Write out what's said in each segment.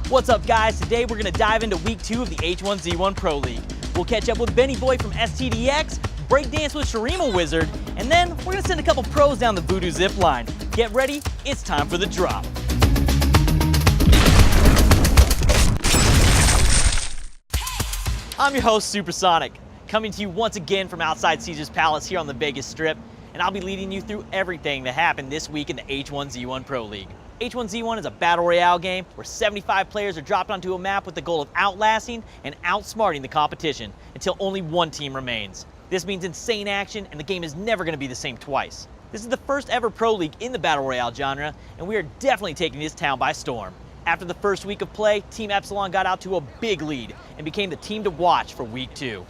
What's up, guys? Today we're going to dive into week 2 of the H1Z1 Pro League. We'll catch up with Benny Boy from STDX, breakdance with Shurima Wizard, and then we're going to send a couple pros down the Voodoo zip line. Get ready, it's time for the drop. I'm your host, Supersonic, coming to you once again from outside Caesar's Palace here on the Vegas Strip, and I'll be leading you through everything that happened this week in the H1Z1 Pro League. H1Z1 is a battle royale game where 75 players are dropped onto a map with the goal of outlasting and outsmarting the competition until only one team remains. This means insane action, and the game is never going to be the same twice. This is the first ever Pro League in the battle royale genre, and we are definitely taking this town by storm. After the first week of play, Team Epsilon got out to a big lead and became the team to watch for week 2.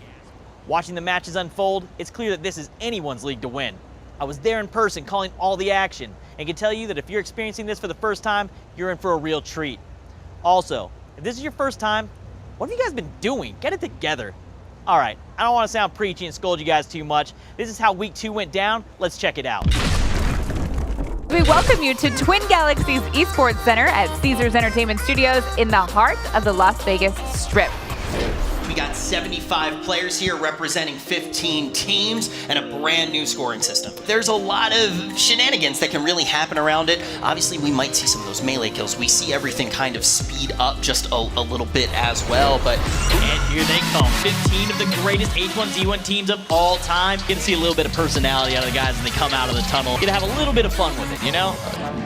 Watching the matches unfold, it's clear that this is anyone's league to win. I was there in person calling all the action, and can tell you that if you're experiencing this for the first time, you're in for a real treat. Also, if this is your first time, what have you guys been doing? Get it together. All right, I don't want to sound preachy and scold you guys too much. This is how week 2 went down. Let's check it out. We welcome you to Twin Galaxies Esports Center at Caesars Entertainment Studios in the heart of the Las Vegas Strip. We got 75 players here representing 15 teams and a brand new scoring system. There's a lot of shenanigans that can really happen around it. Obviously, we might see some of those melee kills. We see everything kind of speed up just a little bit as well, but... And here they come, 15 of the greatest H1Z1 teams of all time. Get to see a little bit of personality out of the guys as they come out of the tunnel. Get to have a little bit of fun with it, you know?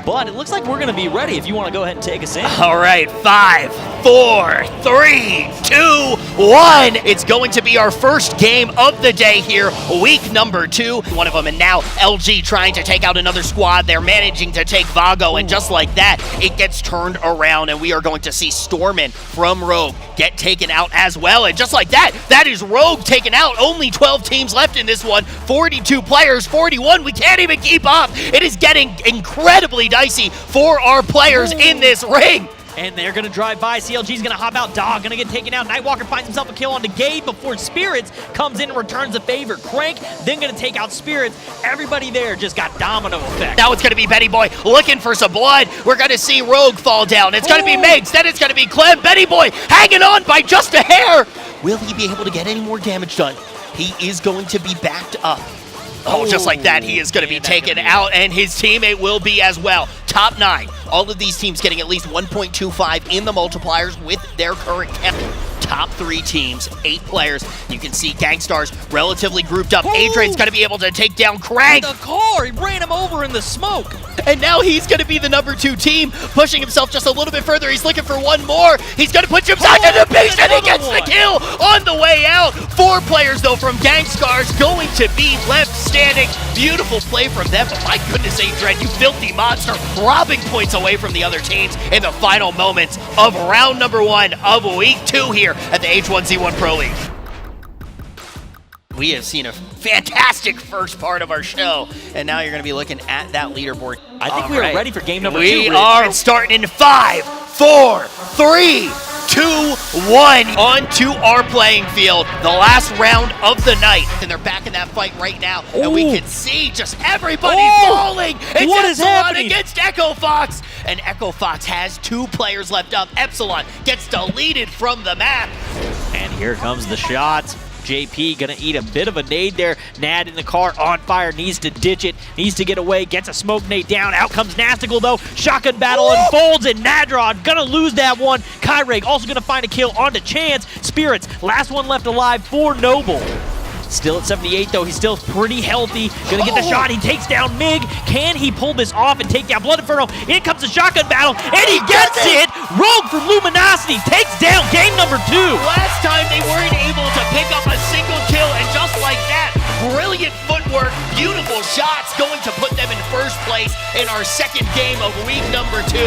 But it looks like we're gonna be ready if you wanna go ahead and take us in. All right, 5, 4, 3, 2, 1. It's going to be our first game of the day here, week number 2. One of them, and now LG trying to take out another squad. They're managing to take Vago, and just like that, it gets turned around, and we are going to see Stormin from Rogue get taken out as well. And just like that, that is Rogue taken out. Only 12 teams left in this one. 42 players, 41. We can't even keep up. It is getting incredibly dicey for our players in this ring. And they're going to drive by. CLG's going to hop out. Dog going to get taken out. Nightwalker finds himself a kill on the Gabe before Spirits comes in and returns the favor. Crank then going to take out Spirits. Everybody there just got domino effect. Now it's going to be Benny Boy looking for some blood. We're going to see Rogue fall down. It's going to be Megs. Then it's going to be Clem. Benny Boy hanging on by just a hair. Will he be able to get any more damage done? He is going to be backed up. Oh, just like that, he is going to be taken out, and his teammate will be as well. Top 9. All of these teams getting at least 1.25 in the multipliers with their current count. Top 3 teams, 8 players. You can see Gangstars relatively grouped up. Adrian's going to be able to take down Crank. The car, he ran him over in the smoke. And now he's going to be the number 2 team, pushing himself just a little bit further. He's looking for one more. He's going to put himself in the beast, and he gets the kill on the way out. 4 players, though, from Gangscars going to be left standing. Beautiful play from them, but my goodness, Adrian, you filthy monster, robbing points away from the other teams in the final moments of round number 1 of week 2 here at the H1Z1 Pro League. We have seen a fantastic first part of our show, and now you're going to be looking at that leaderboard. I think we are ready for game number 2. We are starting in 5, 4, 3, 2, 1. On to our playing field, the last round of the night, and they're back in that fight right now, and we can see just everybody falling. It's what is happening against Echo Fox, and Echo Fox has 2 players left up. Epsilon gets deleted from the map. And here comes the shot. JP gonna eat a bit of a nade there. Nad in the car on fire, needs to ditch it, needs to get away, gets a smoke nade down. Out comes Nastical though. Shotgun battle unfolds, and Nadrod gonna lose that one. Kyreg also gonna find a kill onto Chance. Spirits, last one left alive for Noble. Still at 78 though, he's still pretty healthy. Gonna get the shot, he takes down Mig. Can he pull this off and take down Blood Inferno? In comes the shotgun battle, and he gets it! Rogue from Luminosity takes down game number 2. Last time they weren't able to pick up a single kill, and just like that, brilliant footwork, beautiful shots, going to put them in first place in our second game of week number 2.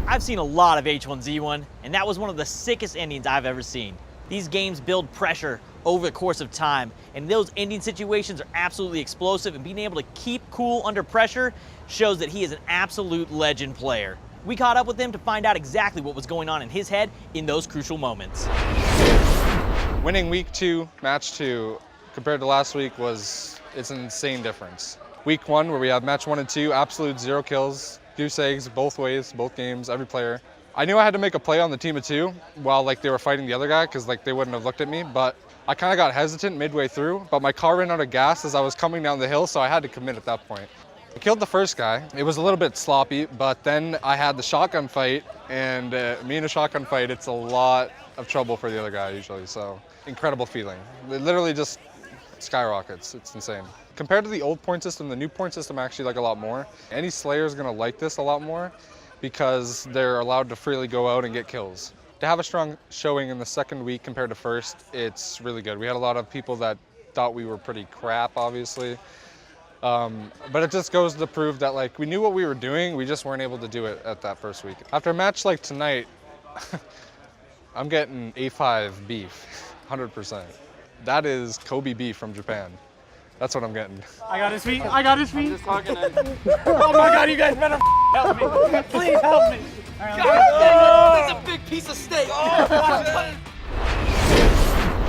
I've seen a lot of H1Z1, and that was one of the sickest endings I've ever seen. These games build pressure over the course of time, and those ending situations are absolutely explosive, and being able to keep cool under pressure shows that he is an absolute legend player. We caught up with him to find out exactly what was going on in his head in those crucial moments. Winning week 2, match 2, compared to last week was it's an insane difference. Week 1, where we have match 1 and 2, absolute 0 kills, goose eggs both ways, both games, every player. I knew I had to make a play on the team of 2 while like they were fighting the other guy, because like they wouldn't have looked at me, but I kind of got hesitant midway through, but my car ran out of gas as I was coming down the hill, so I had to commit at that point. I killed the first guy. It was a little bit sloppy, but then I had the shotgun fight, and me in a shotgun fight, it's a lot of trouble for the other guy usually, so incredible feeling. It literally just skyrockets, it's insane. Compared to the old point system, the new point system I actually like a lot more. Any Slayer is gonna like this a lot more because they're allowed to freely go out and get kills. To have a strong showing in the second week compared to first, it's really good. We had a lot of people that thought we were pretty crap, obviously. But it just goes to prove that like we knew what we were doing, we just weren't able to do it at that first week. After a match like tonight, I'm getting A5 beef, 100%. That is Kobe beef from Japan. That's what I'm getting. I got his feet. I got his feet. I'm just talking to Oh my God, you guys better help me. Please help me. That's a big piece of steak.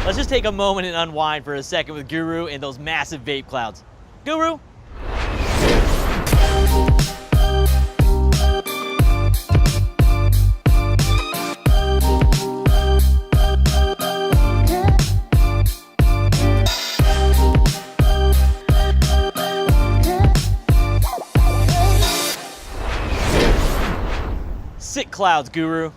Let's just take a moment and unwind for a second with Guru and those massive vape clouds. Guru? Sick clouds, Guru.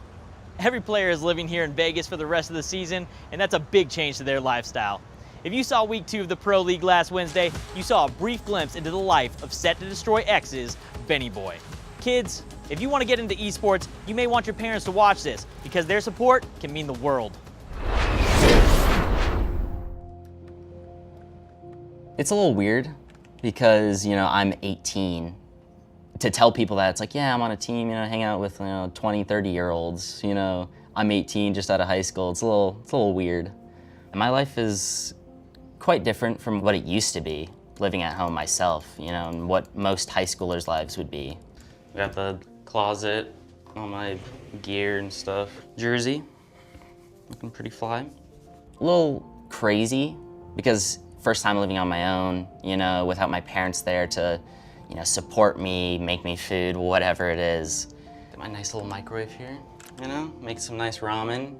Every player is living here in Vegas for the rest of the season, and that's a big change to their lifestyle. If you saw week 2 of the Pro League last Wednesday, you saw a brief glimpse into the life of Set to Destroy X's Benny Boy. Kids, if you want to get into esports, you may want your parents to watch this, because their support can mean the world. It's a little weird because, I'm 18. To tell people that it's like, yeah, I'm on a team, hang out with 20, 30-year-olds, I'm 18 just out of high school. It's a little weird. And my life is quite different from what it used to be, living at home myself, and what most high schoolers' lives would be. We got the closet, all my gear and stuff. Jersey, looking pretty fly. A little crazy because first time living on my own, without my parents there to support me, make me food, whatever it is. Got my nice little microwave here, make some nice ramen.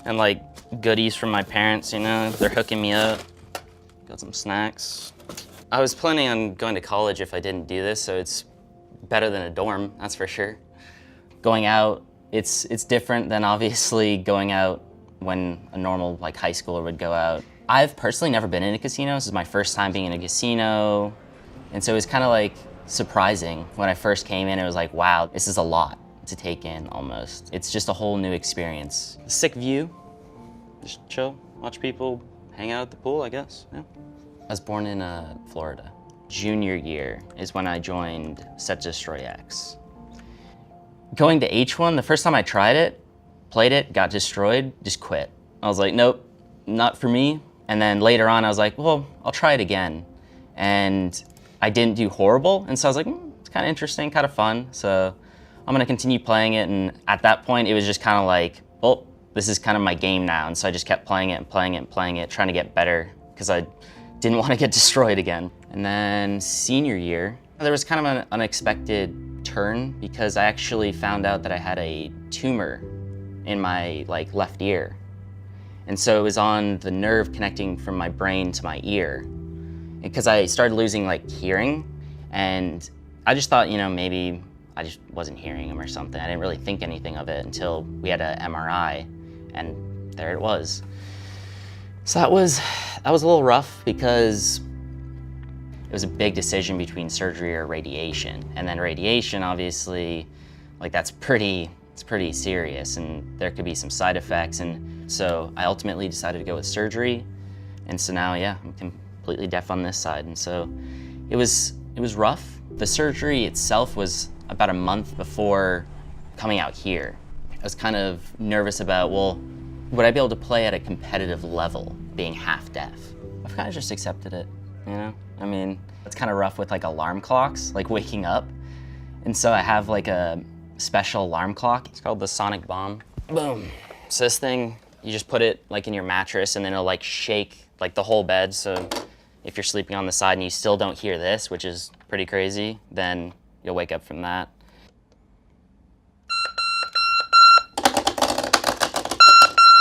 And like goodies from my parents, they're hooking me up. Got some snacks. I was planning on going to college if I didn't do this, so it's better than a dorm, that's for sure. Going out, it's different than obviously going out when a normal high schooler would go out. I've personally never been in a casino. This is my first time being in a casino. And so it was kind of surprising. When I first came in, it was like, wow, this is a lot to take in almost. It's just a whole new experience. Sick view, just chill, watch people hang out at the pool, I guess, yeah. I was born in Florida. Junior year is when I joined Set to Destroy X. Going to H1, the first time I tried it, played it, got destroyed, just quit. I was like, nope, not for me. And then later on, I was like, well, I'll try it again. And I didn't do horrible, and so I was like, it's kind of interesting, kind of fun, so I'm gonna continue playing it, and at that point, it was just kind of like, well, this is kind of my game now, and so I just kept playing it and playing it and playing it, trying to get better, because I didn't want to get destroyed again. And then senior year, there was kind of an unexpected turn, because I actually found out that I had a tumor in my left ear. And so it was on the nerve connecting from my brain to my ear. Because I started losing hearing, and I just thought, maybe I just wasn't hearing him or something. I didn't really think anything of it until we had an MRI, and there it was. So that was a little rough because it was a big decision between surgery or radiation. And then radiation, obviously, it's pretty serious, and there could be some side effects. And so I ultimately decided to go with surgery. And so now, yeah, I'm completely deaf on this side, and so it was rough. The surgery itself was about a month before coming out here. I was kind of nervous about, well, would I be able to play at a competitive level being half deaf? I've kind of just accepted it, I mean, it's kind of rough with alarm clocks, waking up. And so I have a special alarm clock. It's called the Sonic Bomb. Boom. So this thing, you just put it in your mattress, and then it'll shake the whole bed. So if you're sleeping on the side and you still don't hear this, which is pretty crazy, then you'll wake up from that.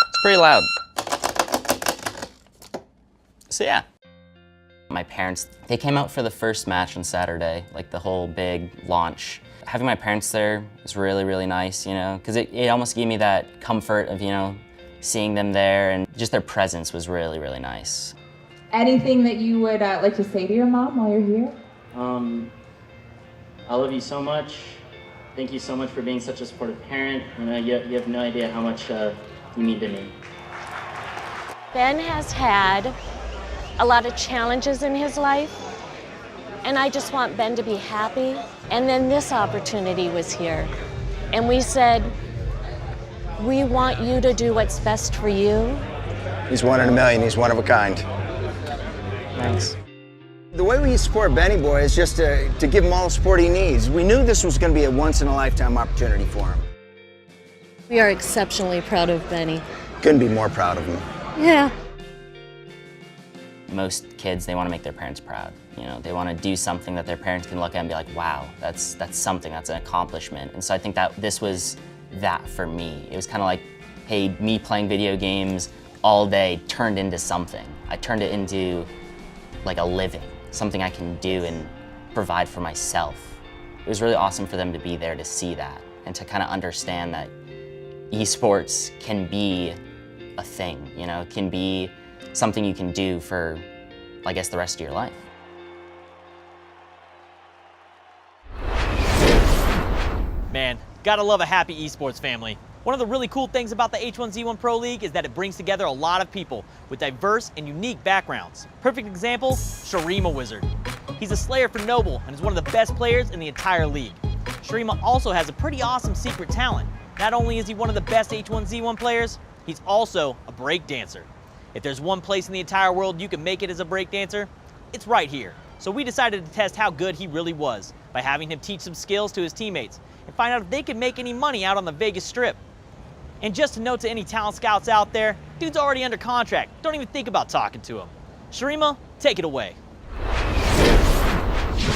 It's pretty loud. So yeah. My parents, they came out for the first match on Saturday, like the whole big launch. Having my parents there was really, really nice, you know, because it almost gave me that comfort of, you know, seeing them there, and just their presence was really, really nice. Anything that you would like to say to your mom while you're here? I love you so much. Thank you so much for being such a supportive parent. You know, you have no idea how much you mean to me. Ben has had a lot of challenges in his life, and I just want Ben to be happy. And then this opportunity was here, and we said, we want you to do what's best for you. He's one in a million, he's one of a kind. Thanks. The way we support Benny Boy is just to give him all the support he needs. We knew this was going to be a once-in-a-lifetime opportunity for him. We are exceptionally proud of Benny. Couldn't be more proud of him. Yeah. Most kids, they want to make their parents proud. You know, they want to do something that their parents can look at and be like, wow, that's something, that's an accomplishment. And so I think that this was that for me. It was kind of like, hey, me playing video games all day turned into something. I turned it into like a living, something I can do and provide for myself. It was really awesome for them to be there to see that and to kind of understand that esports can be a thing, you know, it can be something you can do for, I guess, the rest of your life. Man, gotta love a happy esports family. One of the really cool things about the H1Z1 Pro League is that it brings together a lot of people with diverse and unique backgrounds. Perfect example, Shurima Wizard. He's a Slayer for Noble and is one of the best players in the entire league. Shurima also has a pretty awesome secret talent. Not only is he one of the best H1Z1 players, he's also a break dancer. If there's one place in the entire world you can make it as a breakdancer, it's right here. So we decided to test how good he really was by having him teach some skills to his teammates and find out if they can make any money out on the Vegas Strip. And just a note to any talent scouts out there, dude's already under contract. Don't even think about talking to him. Shurima, take it away.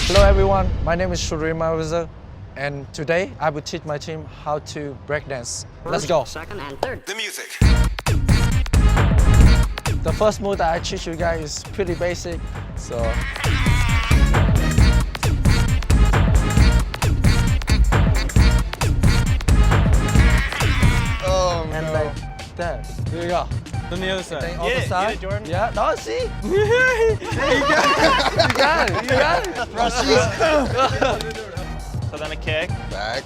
Hello everyone, my name is Shurima Wizard, and today I will teach my team how to breakdance. Let's go. Second and third. The music. The first move that I teach you guys is pretty basic, so. Oh, and no. like that. Here you go. On the other side. Then on the side. Get it, Jordan. Yeah, no, see? You got it, you got it. So then a kick. Back.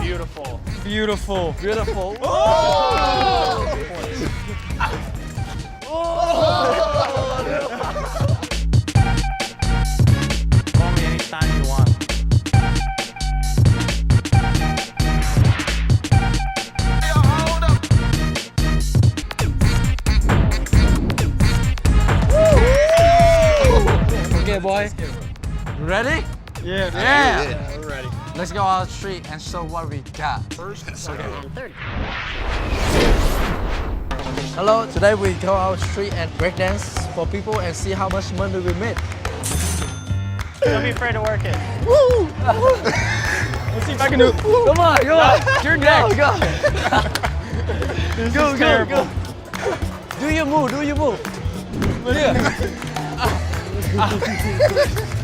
Beautiful. Beautiful. Beautiful. Call me anytime you want. Okay, boy. You ready? Yeah. Yeah. We're ready. Let's go out the street and show what we got. First, second, and third. Hello, today we go out the street and breakdance for people and see how much money we make. Don't be afraid to work it. Woo! Let's see if I can do it. Come on, come on. You're next. Go. This Go, is go, terrible. go. Do your move, do your move.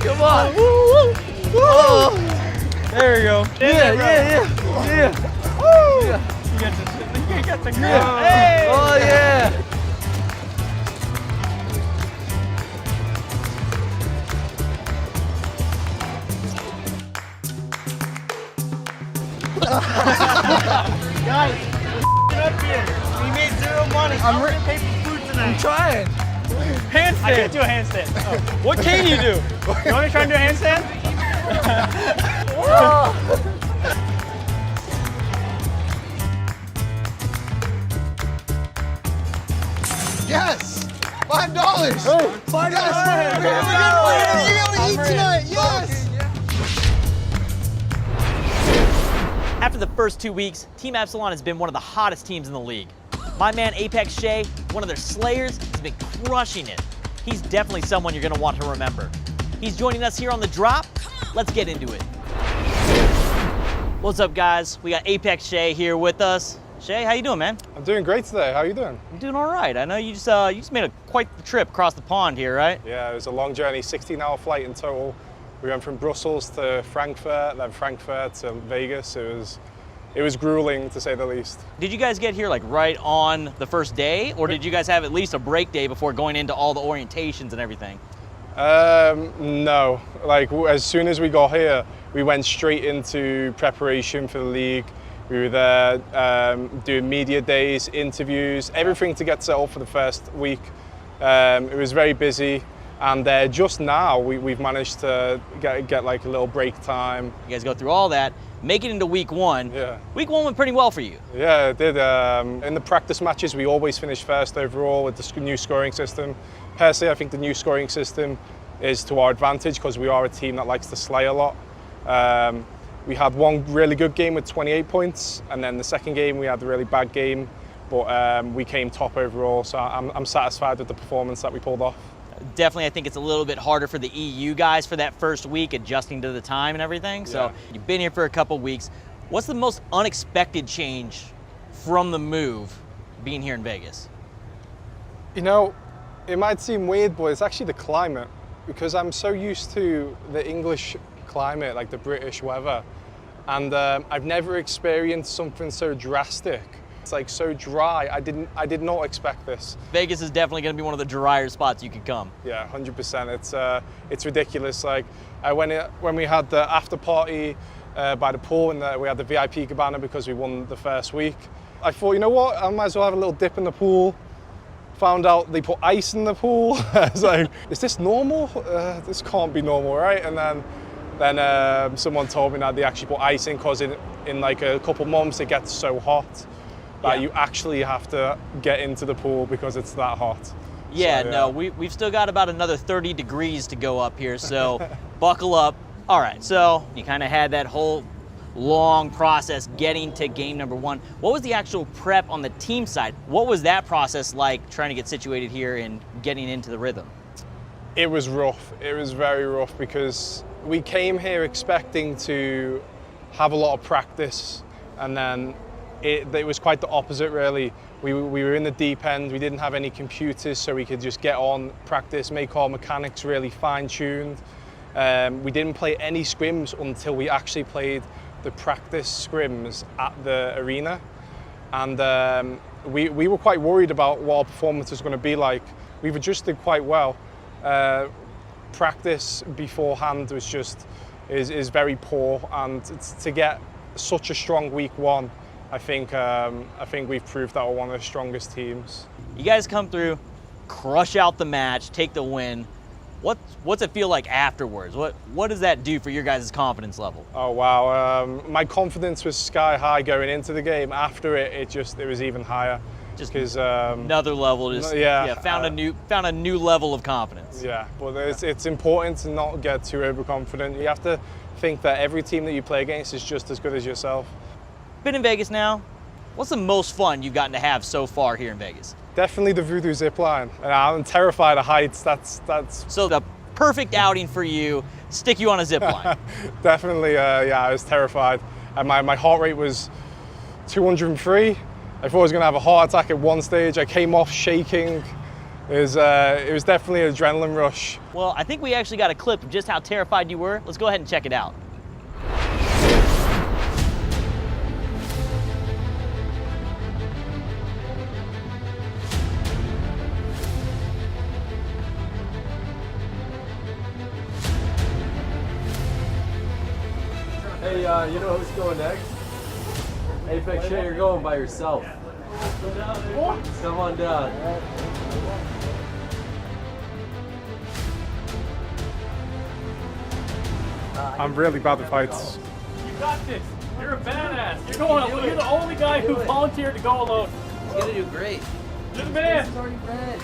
Come on. Woo, woo. There we go. Yeah. Woo. You got the grip. Hey. Oh, yeah. Guys, we're up here. We made zero money. I'm gonna pay for food tonight. I'm trying. Handstand. I can't do a handstand. Oh. What can you do? You want me to try and do a handstand? Yes! $5! $5. Yes! We're gonna eat tonight! Yes! After the first 2 weeks, Team Epsilon has been one of the hottest teams in the league. My man Apex Shea, one of their slayers, has been crushing it. He's definitely someone you're gonna want to remember. He's joining us here on the drop. Let's get into it. What's up, guys? We got Apex Shea here with us. Shea, how you doing, man? I'm doing great today. How are you doing? I'm doing all right. I know you just made quite the trip across the pond here, right? Yeah, it was a long journey, 16-hour flight in total. We went from Brussels to Frankfurt, then Frankfurt to Vegas. It was grueling, to say the least. Did you guys get here like right on the first day, or did you guys have at least a break day before going into all the orientations and everything? No. Like, as soon as we got here, we went straight into preparation for the league. We were there doing media days, interviews, everything to get set up for the first week. It was very busy, and just now we've managed to get like a little break time. You guys go through all that, make it into week one. Yeah. Week one went pretty well for you. Yeah, it did. In the practice matches, we always finish first overall with the new scoring system. Personally, I think the new scoring system is to our advantage because we are a team that likes to slay a lot. We had one really good game with 28 points, and then the second game we had a really bad game, but we came top overall, so I'm satisfied with the performance that we pulled off. Definitely, I think it's a little bit harder for the EU guys for that first week, adjusting to the time and everything. So you've been here for a couple weeks. What's the most unexpected change from the move being here in Vegas? You know, it might seem weird, but it's actually the climate, because I'm so used to the English climate, like the British weather, and I've never experienced something so drastic. It's like so dry. I did not expect this. Vegas is definitely going to be one of the drier spots you could come. Yeah, 100%. It's ridiculous. Like when we had the after party by the pool, and we had the VIP cabana because we won the first week. I thought, you know what? I might as well have a little dip in the pool. Found out they put ice in the pool. I was like, is this normal? This can't be normal, right? And then someone told me that they actually put ice in because in like a couple months it gets so hot that you actually have to get into the pool because it's that hot. Yeah, so, no, we've still got about another 30 degrees to go up here, so buckle up. All right, so you kind of had that whole long process getting to game number one. What was the actual prep on the team side? What was that process like, trying to get situated here and getting into the rhythm? It was rough. It was very rough because we came here expecting to have a lot of practice, and then it was quite the opposite, really. We were in the deep end. We didn't have any computers, so we could just get on, practice, make our mechanics really fine-tuned. We didn't play any scrims until we actually played the practice scrims at the arena, and we were quite worried about what our performance was going to be like. We've adjusted quite well. Practice beforehand was is very poor, and to get such a strong week one, I think we've proved that we're one of the strongest teams. You guys come through, crush out the match, take the win. What's it feel like afterwards? What does that do for your guys' confidence level? Oh wow, my confidence was sky high going into the game. After it was even higher. Just because another level, found a new level of confidence. Yeah, but it's important to not get too overconfident. You have to think that every team that you play against is just as good as yourself. Been in Vegas now. What's the most fun you've gotten to have so far here in Vegas? Definitely the Voodoo zip line. I'm terrified of heights. That's so the perfect outing for you. Stick you on a zip line. Definitely, yeah. I was terrified, and my heart rate was 203. I thought I was going to have a heart attack at one stage. I came off shaking. It was definitely an adrenaline rush. Well, I think we actually got a clip of just how terrified you were. Let's go ahead and check it out. Hey, you know who's going next? Apex Shea, you're going by yourself. Come on down. I'm really bad at fights. You got this. You're a badass. You're going alone. You're the only guy who volunteered to go alone. He's gonna do great. You're the man. It's already red.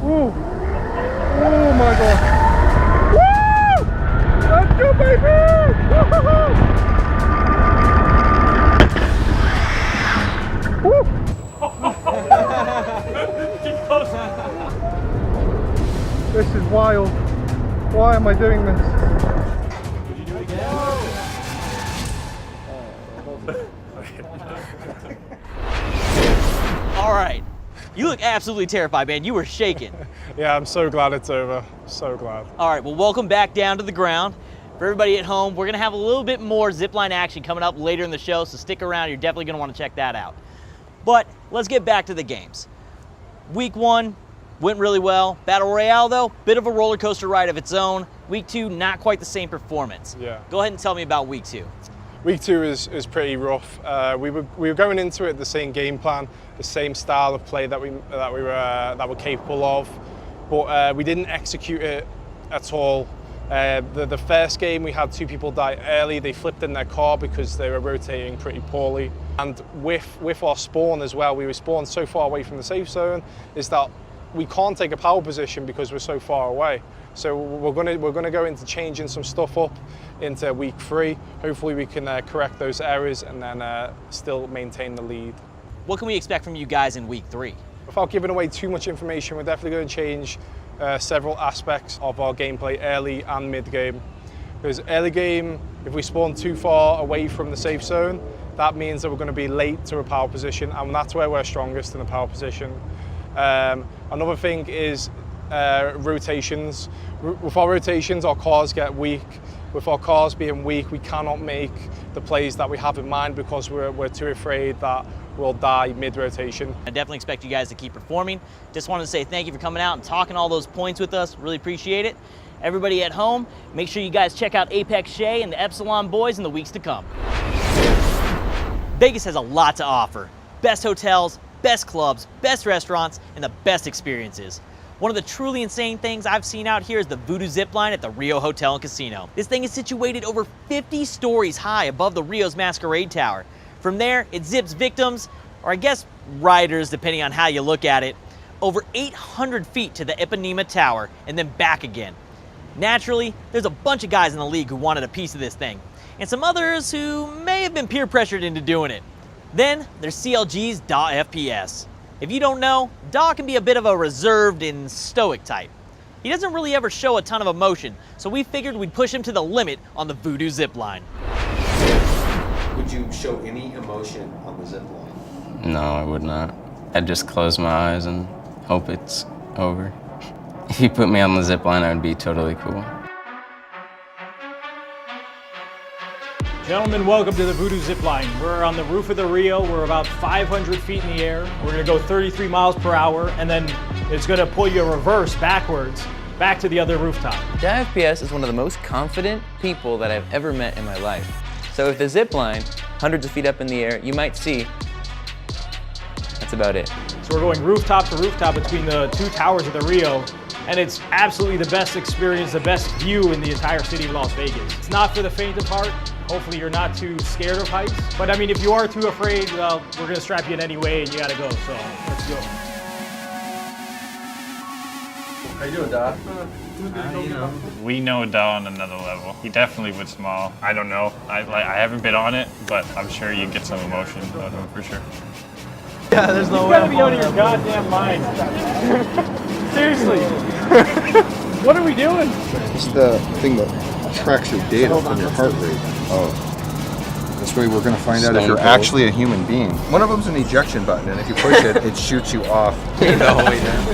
Ooh. Oh my god. This is wild. Why am I doing this? Would you do it again? All right. You look absolutely terrified, man. You were shaking. Yeah, I'm so glad it's over. So glad. All right, well, welcome back down to the ground. For everybody at home, we're gonna have a little bit more zipline action coming up later in the show, so stick around. You're definitely gonna wanna check that out. But let's get back to the games. Week 1 went really well. Battle Royale, though, bit of a roller coaster ride of its own. Week 2, not quite the same performance. Yeah. Go ahead and tell me about Week 2. Week 2 is pretty rough. We were going into it the same game plan, the same style of play that we're capable of, but we didn't execute it at all. The first game we had 2 people die early. They flipped in their car because they were rotating pretty poorly. And with our spawn as well, we were spawned so far away from the safe zone, is that we can't take a power position because we're so far away. So we're gonna go into changing some stuff up into week 3. Hopefully we can correct those errors and then still maintain the lead. What can we expect from you guys in Week 3? Without giving away too much information, we're definitely going to change several aspects of our gameplay early and mid game. Because early game, if we spawn too far away from the safe zone, that means that we're going to be late to a power position, and that's where we're strongest, in the power position. Another thing is rotations. With our rotations, our cars get weak. With our cars being weak, we cannot make the plays that we have in mind because we're too afraid that we'll die mid-rotation. I definitely expect you guys to keep performing. Just wanted to say thank you for coming out and talking all those points with us. Really appreciate it. Everybody at home, make sure you guys check out Apex Shea and the Epsilon Boys in the weeks to come. Vegas has a lot to offer. Best hotels, best clubs, best restaurants, and the best experiences. One of the truly insane things I've seen out here is the Voodoo Zipline at the Rio Hotel and Casino. This thing is situated over 50 stories high above the Rio's Masquerade Tower. From there, it zips victims, or I guess riders, depending on how you look at it, over 800 feet to the Ipanema Tower and then back again. Naturally, there's a bunch of guys in the league who wanted a piece of this thing, and some others who may have been peer pressured into doing it. Then there's CLG's DAW FPS. If you don't know, DAW can be a bit of a reserved and stoic type. He doesn't really ever show a ton of emotion, so we figured we'd push him to the limit on the Voodoo Zipline. Would you show any emotion on the zip line? No, I would not. I'd just close my eyes and hope it's over. If you put me on the zip line, I would be totally cool. Gentlemen, welcome to the Voodoo Zipline. We're on the roof of the Rio. We're about 500 feet in the air. We're gonna go 33 miles per hour, and then it's gonna pull you reverse backwards, back to the other rooftop. DAW FPS is one of the most confident people that I've ever met in my life. So with the zip line, hundreds of feet up in the air, you might see, that's about it. So we're going rooftop to rooftop between the 2 towers of the Rio, and it's absolutely the best experience, the best view in the entire city of Las Vegas. It's not for the faint of heart. Hopefully you're not too scared of heights. But I mean, if you are too afraid, well, we're gonna strap you in anyway and you gotta go, so let's go. How you doing, Doc? We know DAW on another level. He definitely would smile. I don't know. I haven't been on it, but I'm sure you get some emotion out of him for sure. Yeah, there's no way. You gotta be out of your goddamn mind. Seriously. What are we doing? It's the thing that tracks your data from your heart rate. Oh. This way we're going to find out if you're actually a human being. One of them's an ejection button, and if you push it, it shoots you off. No way down.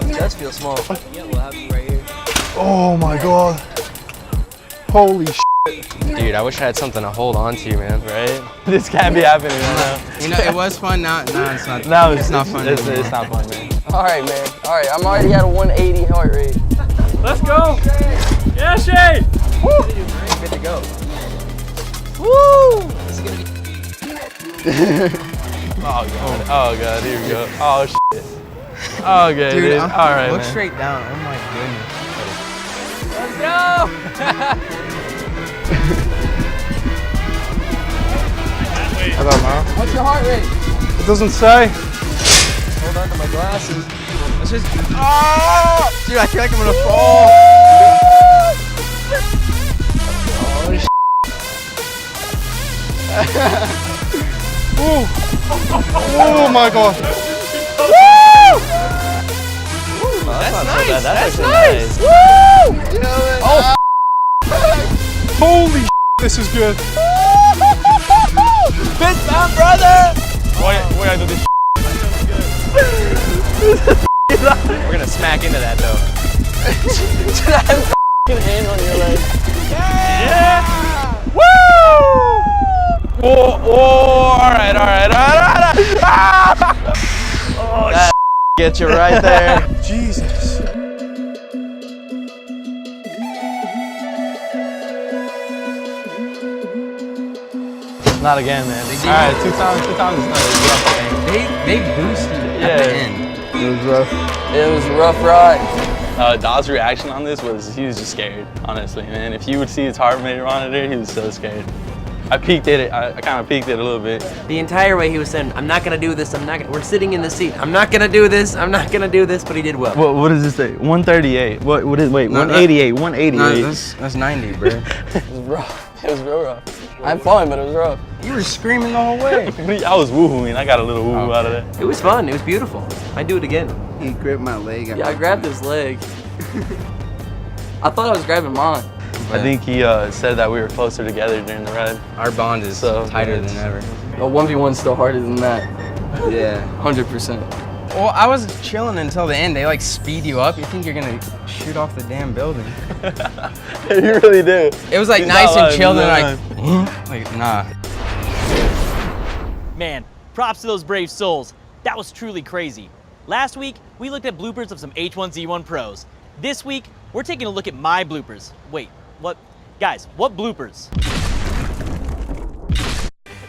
It does feel small. Yeah, we'll have you right here. Oh my god. Holy shit. Dude, I wish I had something to hold on to, man, right? This can't be happening right now. You know, it was fun. Now it's not. No, it's not fun. It's not fun, man. All right, man. All right, I'm already at a 180 heart rate. Let's go. Yeah, Shay. Woo. Good to go. Woo. Oh god, here we go. Oh shit. Oh okay, dude. All right, look man. straight down. Oh my goodness. Let's go. I don't know. What's your heart rate? It doesn't say. Hold on to my glasses. Let's just. Oh! Dude, I feel like I'm gonna fall. Oh, my god. That's not nice. so bad. That's Nice. actually nice. Oh, holy this is good. Fist bump, brother! Why I do this? We're gonna smack into that though. Hand on your leg. Yeah! Woo! Oh, all right. Ah! Oh, that gets you right there. Jesus. Not again, man. All right, two times is not rough, I think. They boosted at the end. It was rough. It was a rough ride. Daw's reaction on this was he was just scared, honestly, man. If you would see his heart rate monitor, he was so scared. I peeked at it. I kind of peeked it a little bit. The entire way he was saying, I'm not gonna do this, we're sitting in the seat. I'm not gonna do this, but he did well. What does it say? 138. What is, wait, No, 188, 188. No, that's 90, bro. It was rough. It was real rough. I had fun, but it was rough. You were screaming the whole way. I was woohooing. I got a little woo out of that. It was fun, it was beautiful. I'd do it again. He gripped my leg. Yeah, I grabbed his leg. I thought I was grabbing mine. I think he said that we were closer together during the ride. Our bond is tighter than ever. A 1v1's still harder than that. Yeah. 100%. Well, I was chilling until the end. They like speed you up. You think you're gonna shoot off the damn building. You really do. It was like He's nice not and lying, chill, he's and not like nah. Man, props to those brave souls. That was truly crazy. Last week, we looked at bloopers of some H1Z1 pros. This week, we're taking a look at my bloopers. Wait, what? Guys, what bloopers?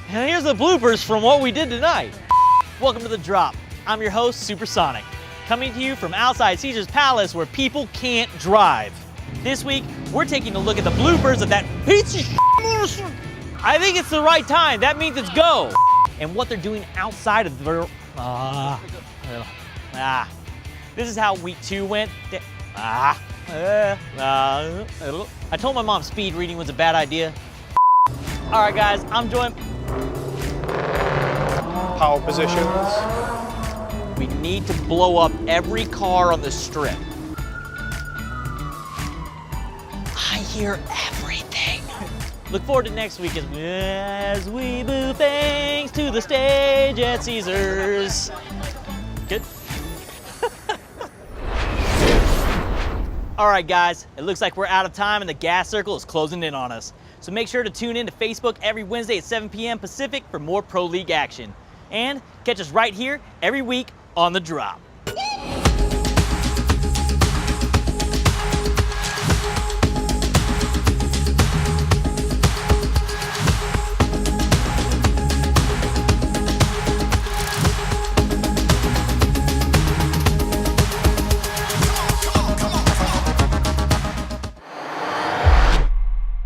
And here's the bloopers from what we did tonight. Welcome to The Drop. I'm your host, Supersonic, coming to you from outside Caesar's Palace where people can't drive. This week, we're taking a look at the bloopers of that piece of shit. I think it's the right time. That means it's go. And what they're doing outside of the... This is how week 2 went. I told my mom speed reading was a bad idea. All right, guys, I'm joined. Power positions. We need to blow up every car on the strip. I hear everything. Look forward to next week as we move things to the stage at Caesars. Good. All right, guys, it looks like we're out of time and the gas circle is closing in on us. So make sure to tune in to Facebook every Wednesday at 7 p.m. Pacific for more Pro League action. And catch us right here every week on The Drop.